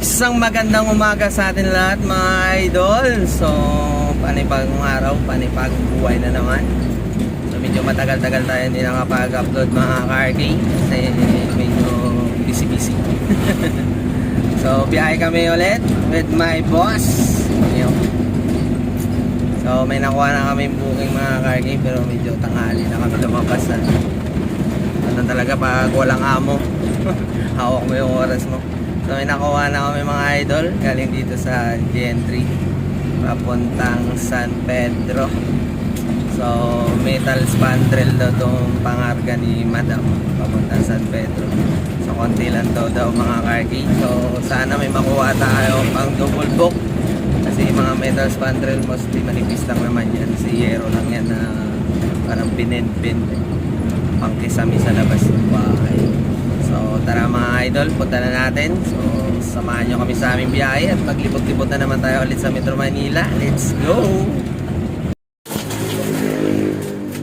Isang magandang umaga sa atin lahat mga idol. So, panibagong araw, panibagong buhay na naman. So, medyo matagal-tagal tayo hindi nakapag-upload mga karki kasi medyo busy-busy. So, biyahe kami ulit with my boss. So, may nakuha na kami booking mga karki pero medyo tanghali na kami lumabas. Ano talaga pag walang amo, hawak mo yung oras mo. So may nakuha na kami mga idol galing dito sa Gentry papuntang San Pedro. So metal spandrel daw itong pangarga ni Madam papuntang San Pedro. So konti lang daw mga karki. So sana may makuha tayo pang double book kasi mga metal spandrel mostly manipis lang naman yan. Si Yero lang yan na parang binend-bend pang kisami sa labas ng bahay. So tara mga idol, punta na natin. So samahan nyo kami sa aming biyahe at maglibot-libot na naman tayo ulit sa Metro Manila. Let's go!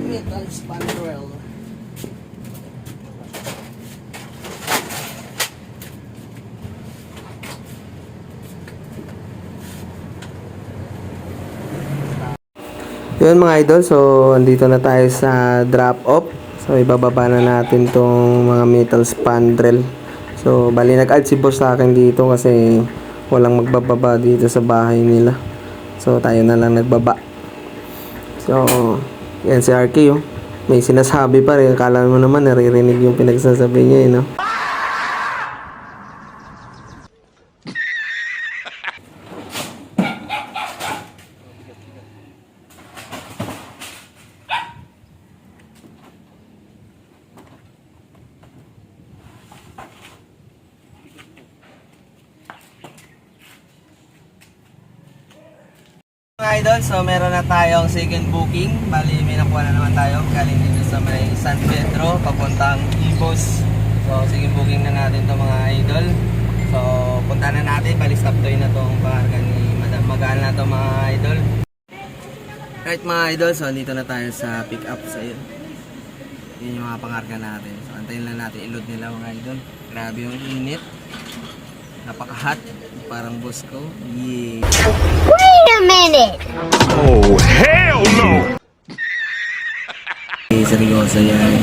Metal spandrel. Yun mga idol, so andito na tayo sa drop off. So ibababa na natin tong mga metal spandrel. So bali nag-add si boss sa akin dito kasi walang magbababa dito sa bahay nila. So tayo na lang nagbaba. So yan si RK oh. May sinasabi pa rin. Akala mo naman naririnig yung pinagsasabi niya no? Mga idol, so meron na tayong second booking. Bali may nakuha na naman tayo galing dito sa may San Pedro papuntang Ibos. So second booking na natin to mga idol. So punta na natin, bali stop toy na tong pangarga ni Madam. Magaan na to mga idol. Right mga idol, so dito na tayo sa pick up sa yun. Yun yung mga pangarga natin. So antayin lang natin i-load nila mga idol. Grabe yung init. Napaka-hot. Parang boss ko. Yeah. Wait a minute! Oh, hell no! Seryoso yan.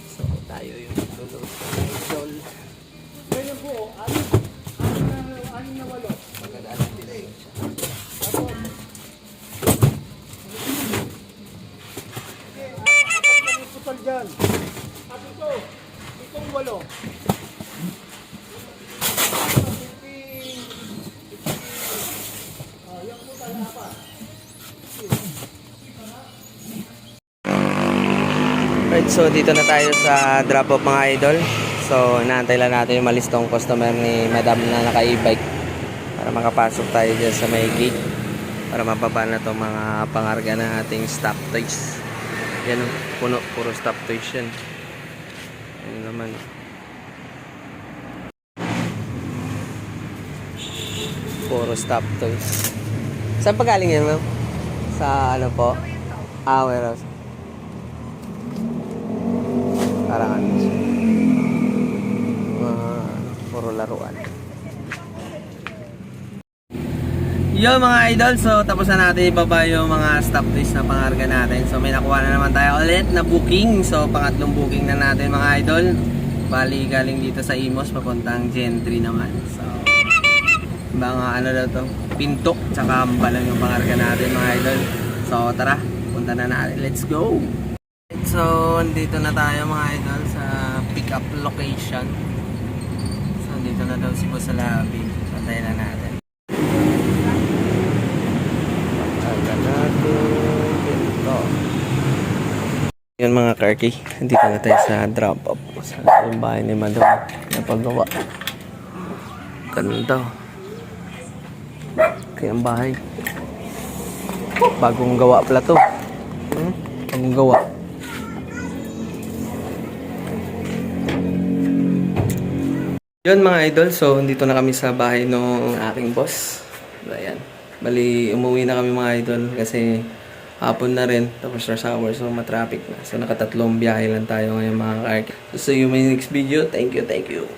So, tayo yung tulog. Idol. Ganyan po, anim na walo. Magandaan ang delay. Apat na putal dyan. At ito, itong walo. Right, so dito na tayo sa drop off mga idol. So, inaantay lang natin yung malistong customer ni Madam na naka-e-bike para makapasok tayo dyan sa may gate para mababa na itong mga pangarga na ating stock toys. Yan o, puno, puro stock toys yan. Yan naman. Puro stock toys. Saan pa galing yan, ma'am? Sa ano po? Warehouse. Parang ano siya. Puro laruan. Yo mga idol, so tapos na natin ibaba yung mga stop toys na pangarga natin. So may nakuha na naman tayo ulit na booking. So pangatlong booking na natin mga idol. Bali galing dito sa Imos papuntang Gentry naman. So mga ano daw to, pinto tsaka ambalang yung pangarga natin mga idol. So tara, punta na natin. Let's go! So, dito na tayo mga idol sa pick up location. So, dito na daw si boss sa lobby. Pantayin na natin. Pantayin natin dito. Yun mga karki, dito na tayo sa drop off. Sa yung bahay ni Madam na paggawa. Ganda. Kaya ang bahay. Bagong gawa pala to. Bagong gawa. Yun mga idol, so dito na kami sa bahay ng aking boss. Ayan. Bali, umuwi na kami mga idol kasi hapon na rin, tapos rush hour, so matraffic na. So nakatatlong biyahe lang tayo ngayon mga ka-RK. So see you in my next video. Thank you, thank you.